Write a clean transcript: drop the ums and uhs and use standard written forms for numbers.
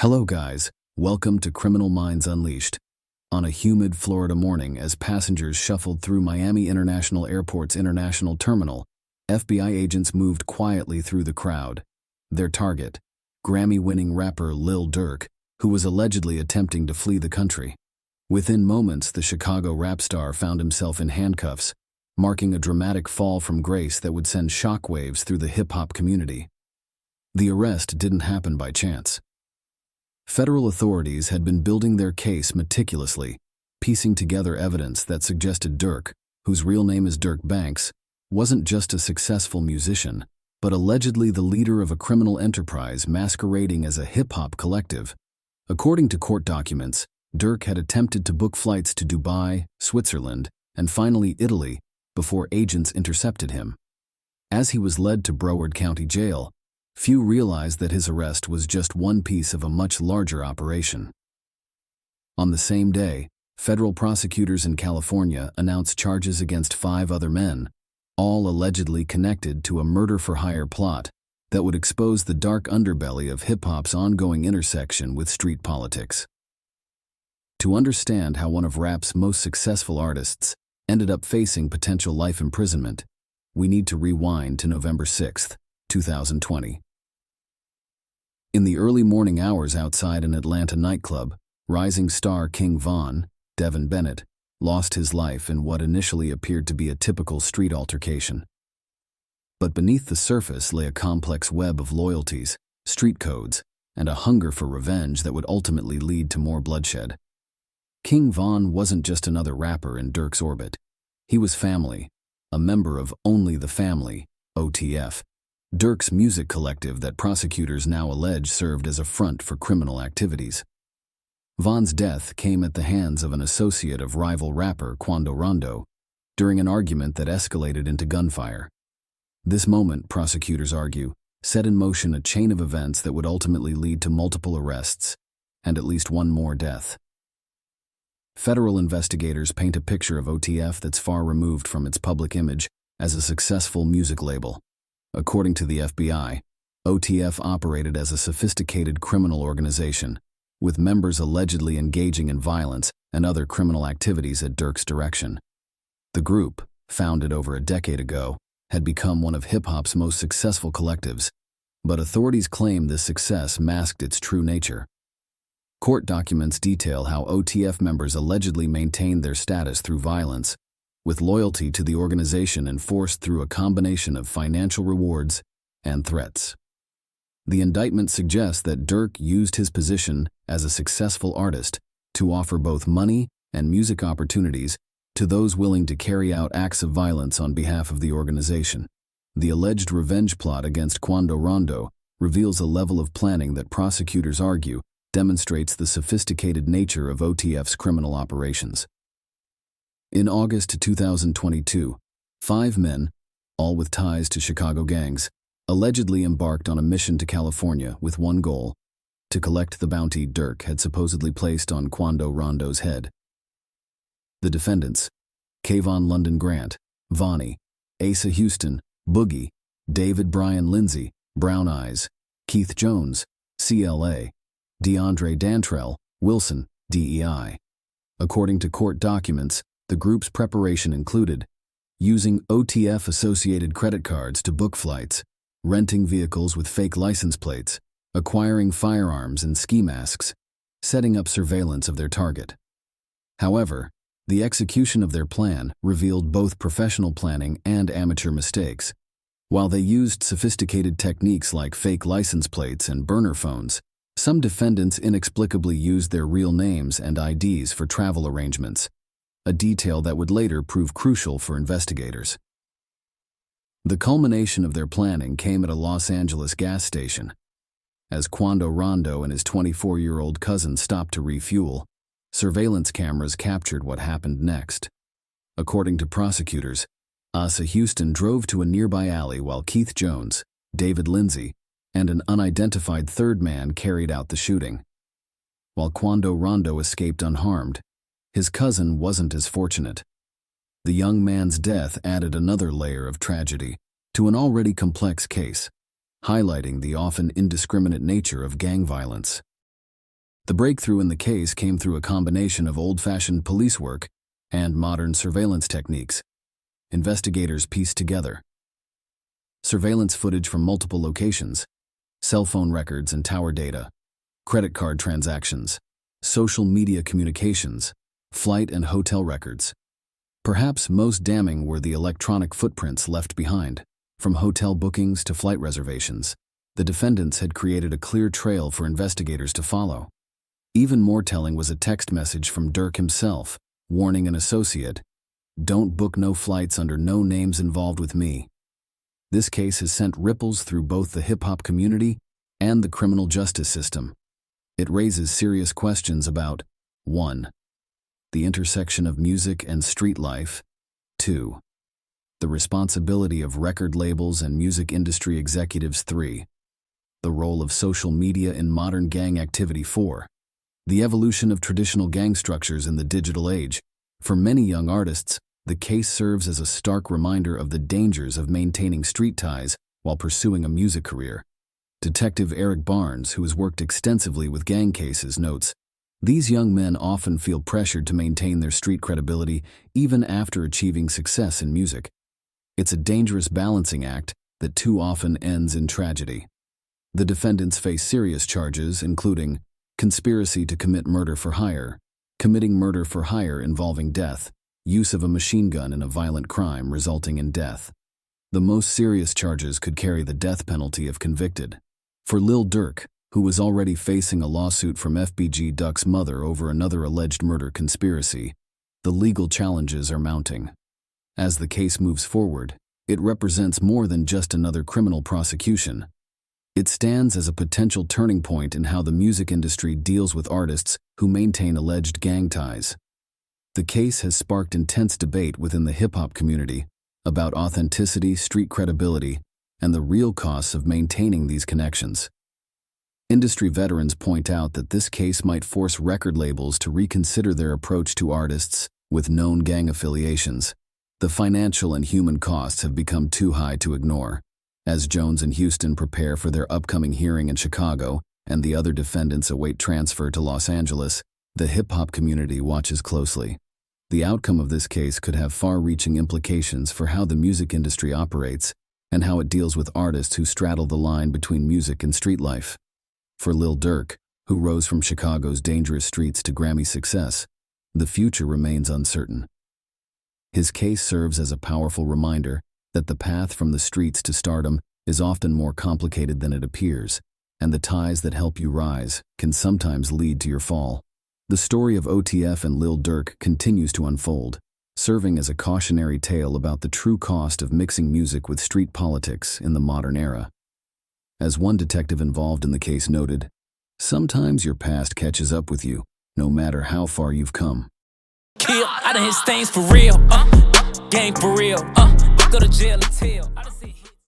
Hello guys, welcome to Criminal Minds Unleashed. On a humid Florida morning as passengers shuffled through Miami International Airport's International Terminal, FBI agents moved quietly through the crowd. Their target, Grammy-winning rapper Lil Durk, who was allegedly attempting to flee the country. Within moments, the Chicago rap star found himself in handcuffs, marking a dramatic fall from grace that would send shockwaves through the hip-hop community. The arrest didn't happen by chance. Federal authorities had been building their case meticulously, piecing together evidence that suggested Durk, whose real name is Dirk Banks, wasn't just a successful musician, but allegedly the leader of a criminal enterprise masquerading as a hip-hop collective. According to court documents, Durk had attempted to book flights to Dubai, Switzerland, and finally Italy before agents intercepted him. As he was led to Broward County Jail, few realized that his arrest was just one piece of a much larger operation. On the same day, federal prosecutors in California announced charges against 5 other men, all allegedly connected to a murder-for-hire plot that would expose the dark underbelly of hip-hop's ongoing intersection with street politics. To understand how one of rap's most successful artists ended up facing potential life imprisonment, we need to rewind to November 6, 2020. In the early morning hours outside an Atlanta nightclub, rising star King Von, Devin Bennett, lost his life in what initially appeared to be a typical street altercation. But beneath the surface lay a complex web of loyalties, street codes, and a hunger for revenge that would ultimately lead to more bloodshed. King Von wasn't just another rapper in Durk's orbit. He was family, a member of Only the Family, OTF, Durk's music collective that prosecutors now allege served as a front for criminal activities. Von's death came at the hands of an associate of rival rapper Quando Rondo during an argument that escalated into gunfire. This moment, prosecutors argue, set in motion a chain of events that would ultimately lead to multiple arrests and at least one more death. Federal investigators paint a picture of OTF that's far removed from its public image as a successful music label. According to the FBI, OTF operated as a sophisticated criminal organization, with members allegedly engaging in violence and other criminal activities at Durk's direction. The group, founded over a decade ago, had become one of hip-hop's most successful collectives, but authorities claim this success masked its true nature. Court documents detail how OTF members allegedly maintained their status through violence, with loyalty to the organization enforced through a combination of financial rewards and threats. The indictment suggests that Durk used his position as a successful artist to offer both money and music opportunities to those willing to carry out acts of violence on behalf of the organization. The alleged revenge plot against Quando Rondo reveals a level of planning that prosecutors argue demonstrates the sophisticated nature of OTF's criminal operations. In August 2022, 5 men, all with ties to Chicago gangs, allegedly embarked on a mission to California with one goal: to collect the bounty Durk had supposedly placed on Quando Rondo's head. The defendants, Kayvon London Grant, Vonnie, Asa Houston, Boogie, David Brian Lindsay, Brown Eyes, Keith Jones, CLA, DeAndre Dantrell, Wilson, DEI. According to court documents, the group's preparation included using OTF-associated credit cards to book flights, renting vehicles with fake license plates, acquiring firearms and ski masks, setting up surveillance of their target. However, the execution of their plan revealed both professional planning and amateur mistakes. While they used sophisticated techniques like fake license plates and burner phones, some defendants inexplicably used their real names and IDs for travel arrangements, a detail that would later prove crucial for investigators. The culmination of their planning came at a Los Angeles gas station. As Quando Rondo and his 24-year-old cousin stopped to refuel, surveillance cameras captured what happened next. According to prosecutors, Asa Houston drove to a nearby alley while Keith Jones, David Lindsay, and an unidentified third man carried out the shooting. While Quando Rondo escaped unharmed, his cousin wasn't as fortunate. The young man's death added another layer of tragedy to an already complex case, highlighting the often indiscriminate nature of gang violence. The breakthrough in the case came through a combination of old-fashioned police work and modern surveillance techniques. Investigators pieced together surveillance footage from multiple locations, cell phone records and tower data, credit card transactions, social media communications, flight and hotel records. Perhaps most damning were the electronic footprints left behind. From hotel bookings to flight reservations, the defendants had created a clear trail for investigators to follow. Even more telling was a text message from Durk himself, warning an associate, "Don't book no flights under no names involved with me." This case has sent ripples through both the hip-hop community and the criminal justice system. It raises serious questions about 1. The intersection of music and street life, 2. The responsibility of record labels and music industry executives, 3. The role of social media in modern gang activity, 4. The evolution of traditional gang structures in the digital age. For many young artists, the case serves as a stark reminder of the dangers of maintaining street ties while pursuing a music career. Detective Eric Barnes, who has worked extensively with gang cases, notes, "These young men often feel pressured to maintain their street credibility even after achieving success in music. It's a dangerous balancing act that too often ends in tragedy." The defendants face serious charges, including conspiracy to commit murder for hire, committing murder for hire involving death, use of a machine gun in a violent crime resulting in death. The most serious charges could carry the death penalty if convicted. For Lil Durk, who was already facing a lawsuit from FBG Duck's mother over another alleged murder conspiracy, the legal challenges are mounting. As the case moves forward, it represents more than just another criminal prosecution. It stands as a potential turning point in how the music industry deals with artists who maintain alleged gang ties. The case has sparked intense debate within the hip-hop community about authenticity, street credibility, and the real costs of maintaining these connections. Industry veterans point out that this case might force record labels to reconsider their approach to artists with known gang affiliations. The financial and human costs have become too high to ignore. As Jones and Houston prepare for their upcoming hearing in Chicago and the other defendants await transfer to Los Angeles, the hip-hop community watches closely. The outcome of this case could have far-reaching implications for how the music industry operates and how it deals with artists who straddle the line between music and street life. For Lil Durk, who rose from Chicago's dangerous streets to Grammy success, the future remains uncertain. His case serves as a powerful reminder that the path from the streets to stardom is often more complicated than it appears, and the ties that help you rise can sometimes lead to your fall. The story of OTF and Lil Durk continues to unfold, serving as a cautionary tale about the true cost of mixing music with street politics in the modern era. As one detective involved in the case noted, "Sometimes your past catches up with you, no matter how far you've come." Kill, I done hit stains for real, gang for real, go to jail and tell.